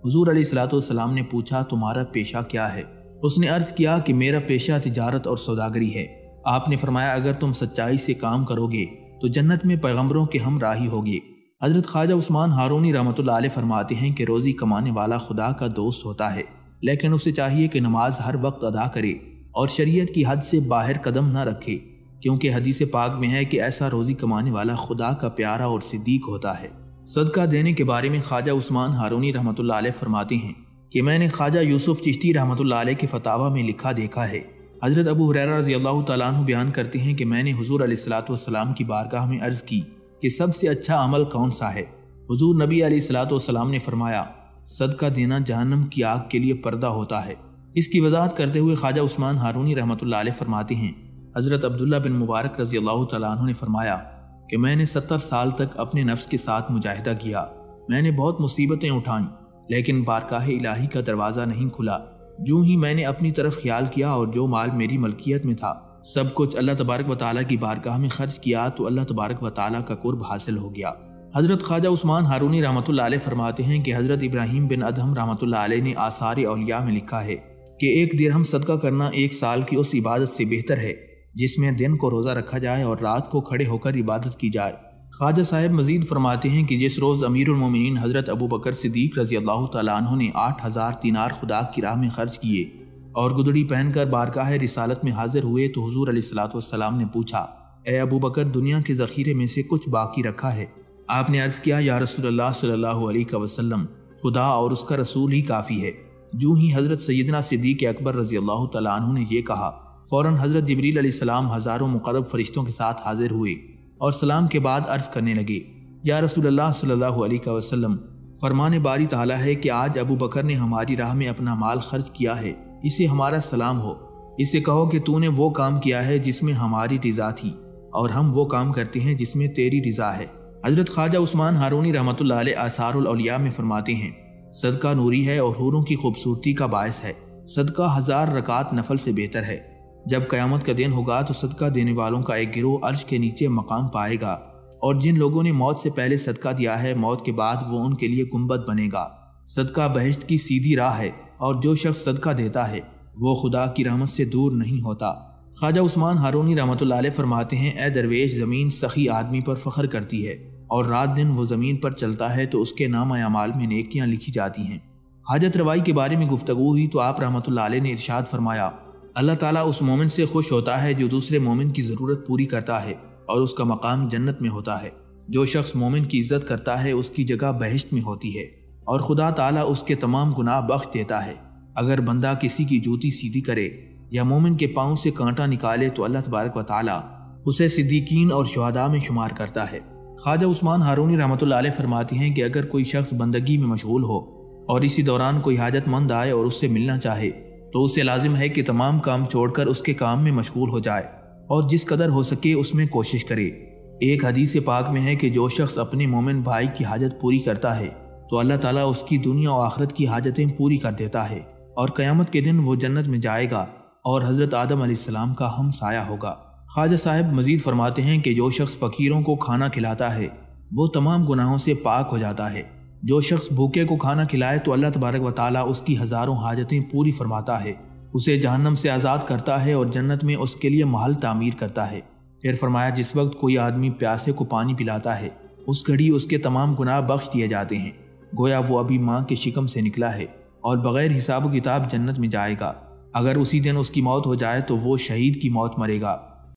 حضور علیہ الصلوۃ والسلام نے پوچھا، تمہارا پیشہ کیا ہے؟ اس نے عرض کیا کہ میرا پیشہ تجارت اور سوداگری ہے۔ آپ نے فرمایا، اگر تم سچائی سے کام کرو گے تو جنت میں پیغمبروں کے ہمراہی ہوگی۔ حضرت خواجہ عثمان ہارونی رحمۃ اللہ علیہ فرماتے ہیں کہ روزی کمانے والا خدا کا دوست ہوتا ہے، لیکن اسے چاہیے کہ نماز ہر وقت ادا کرے اور شریعت کی حد سے باہر قدم نہ رکھے، کیونکہ حدیث پاک میں ہے کہ ایسا روزی کمانے والا خدا کا پیارا اور صدیق ہوتا ہے۔ صدقہ دینے کے بارے میں خواجہ عثمان ہارونی رحمۃ اللہ علیہ فرماتے ہیں کہ میں نے خواجہ یوسف چشتی رحمۃ اللہ علیہ کے فتاوی میں لکھا دیکھا ہے۔ حضرت ابو ہریرہ رضی اللہ تعالیٰ عنہ بیان کرتے ہیں کہ میں نے حضور علیہ الصلوۃ والسلام کی بارگاہ میں عرض کی کہ سب سے اچھا عمل کون سا ہے؟ حضور نبی علیہ الصلوۃ والسلام نے فرمایا، صدقہ دینا جہنم کی آگ کے لیے پردہ ہوتا ہے۔ اس کی وضاحت کرتے ہوئے خواجہ عثمان ہارونی رحمۃ اللہ علیہ فرماتے ہیں، حضرت عبداللہ بن مبارک رضی اللہ تعالیٰ عنہ نے فرمایا کہ میں نے 70 سال تک اپنے نفس کے ساتھ مجاہدہ کیا، میں نے بہت مصیبتیں اٹھائیں لیکن بارگاہ الہی کا دروازہ نہیں کھلا۔ جو ہی میں نے اپنی طرف خیال کیا اور جو مال میری ملکیت میں تھا سب کچھ اللہ تبارک و تعالیٰ کی بارگاہ میں خرچ کیا تو اللہ تبارک و تعالیٰ کا قرب حاصل ہو گیا۔ حضرت خواجہ عثمان ہارونی رحمۃ اللہ علیہ فرماتے ہیں کہ حضرت ابراہیم بن ادہم رحمۃ اللہ علیہ نے آثار اولیاء میں لکھا ہے کہ 1 درہم صدقہ کرنا 1 سال کی اس عبادت سے بہتر ہے جس میں دن کو روزہ رکھا جائے اور رات کو کھڑے ہو کر عبادت کی جائے۔ خواجہ صاحب مزید فرماتے ہیں کہ جس روز امیر المومنین حضرت ابو بکر صدیق رضی اللہ تعالیٰ عنہ نے 8000 دینار خدا کی راہ میں خرچ کیے اور گدڑی پہن کر بارگاہ رسالت میں حاضر ہوئے تو حضور علیہ الصلوۃ والسلام نے پوچھا، اے ابو بکر، دنیا کے ذخیرے میں سے کچھ باقی رکھا ہے؟ آپ نے عرض کیا، یا رسول اللہ صلی اللہ علیہ وسلم، خدا اور اس کا رسول ہی کافی ہے۔ جو ہی حضرت سیدنا صدیق اکبر رضی اللہ تعالیٰ عنہ نے یہ کہا، فوراً حضرت جبریل علیہ السلام ہزاروں مقرب فرشتوں کے ساتھ حاضر ہوئے اور سلام کے بعد عرض کرنے لگے، یا رسول اللہ صلی اللہ علیہ وسلم، فرمان باری تعالیٰ ہے کہ آج ابو بکر نے ہماری راہ میں اپنا مال خرچ کیا ہے، اسے ہمارا سلام ہو، اسے کہو کہ تو نے وہ کام کیا ہے جس میں ہماری رضا تھی اور ہم وہ کام کرتے ہیں جس میں تیری رضا ہے۔ حضرت خواجہ عثمان ہارونی رحمۃ اللہ علیہ آثار الاولیاء میں فرماتے ہیں، صدقہ نوری ہے اور حوروں کی خوبصورتی کا باعث ہے، صدقہ 1000 رکعت نفل سے بہتر ہے۔ جب قیامت کا دن ہوگا تو صدقہ دینے والوں کا ایک گروہ عرش کے نیچے مقام پائے گا، اور جن لوگوں نے موت سے پہلے صدقہ دیا ہے موت کے بعد وہ ان کے لیے گنبد بنے گا۔ صدقہ بہشت کی سیدھی راہ ہے، اور جو شخص صدقہ دیتا ہے وہ خدا کی رحمت سے دور نہیں ہوتا۔ خواجہ عثمان ہارونی رحمۃ اللہ علیہ فرماتے ہیں، اے درویش، زمین سخی آدمی پر فخر کرتی ہے، اور رات دن وہ زمین پر چلتا ہے تو اس کے نامہ اعمال میں نیکیاں لکھی جاتی ہیں۔ حاجت روائی کے بارے میں گفتگو ہوئی تو آپ رحمۃ اللہ علیہ نے ارشاد فرمایا، اللہ تعالیٰ اس مومن سے خوش ہوتا ہے جو دوسرے مومن کی ضرورت پوری کرتا ہے اور اس کا مقام جنت میں ہوتا ہے۔ جو شخص مومن کی عزت کرتا ہے اس کی جگہ بہشت میں ہوتی ہے، اور خدا تعالیٰ اس کے تمام گناہ بخش دیتا ہے۔ اگر بندہ کسی کی جوتی سیدھی کرے یا مومن کے پاؤں سے کانٹا نکالے تو اللہ تبارک و تعالیٰ اسے صدیقین اور شہداء میں شمار کرتا ہے۔ خواجہ عثمان ہارونی رحمۃ اللہ علیہ فرماتے ہیں کہ اگر کوئی شخص بندگی میں مشغول ہو اور اسی دوران کوئی حاجت مند آئے اور اس سے ملنا چاہے تو اسے لازم ہے کہ تمام کام چھوڑ کر اس کے کام میں مشغول ہو جائے اور جس قدر ہو سکے اس میں کوشش کرے۔ ایک حدیث پاک میں ہے کہ جو شخص اپنے مومن بھائی کی حاجت پوری کرتا ہے تو اللہ تعالیٰ اس کی دنیا و آخرت کی حاجتیں پوری کر دیتا ہے، اور قیامت کے دن وہ جنت میں جائے گا اور حضرت آدم علیہ السلام کا ہم سایہ ہوگا۔ خواجہ صاحب مزید فرماتے ہیں کہ جو شخص فقیروں کو کھانا کھلاتا ہے وہ تمام گناہوں سے پاک ہو جاتا ہے۔ جو شخص بھوکے کو کھانا کھلائے تو اللہ تبارک و تعالیٰ اس کی ہزاروں حاجتیں پوری فرماتا ہے، اسے جہنم سے آزاد کرتا ہے اور جنت میں اس کے لیے محل تعمیر کرتا ہے۔ پھر فرمایا، جس وقت کوئی آدمی پیاسے کو پانی پلاتا ہے اس گھڑی اس کے تمام گناہ بخش دیے جاتے ہیں، گویا وہ ابھی ماں کے شکم سے نکلا ہے اور بغیر حساب و کتاب جنت میں جائے گا۔ اگر اسی دن اس کی موت ہو جائے تو وہ شہید کی موت مرے گا۔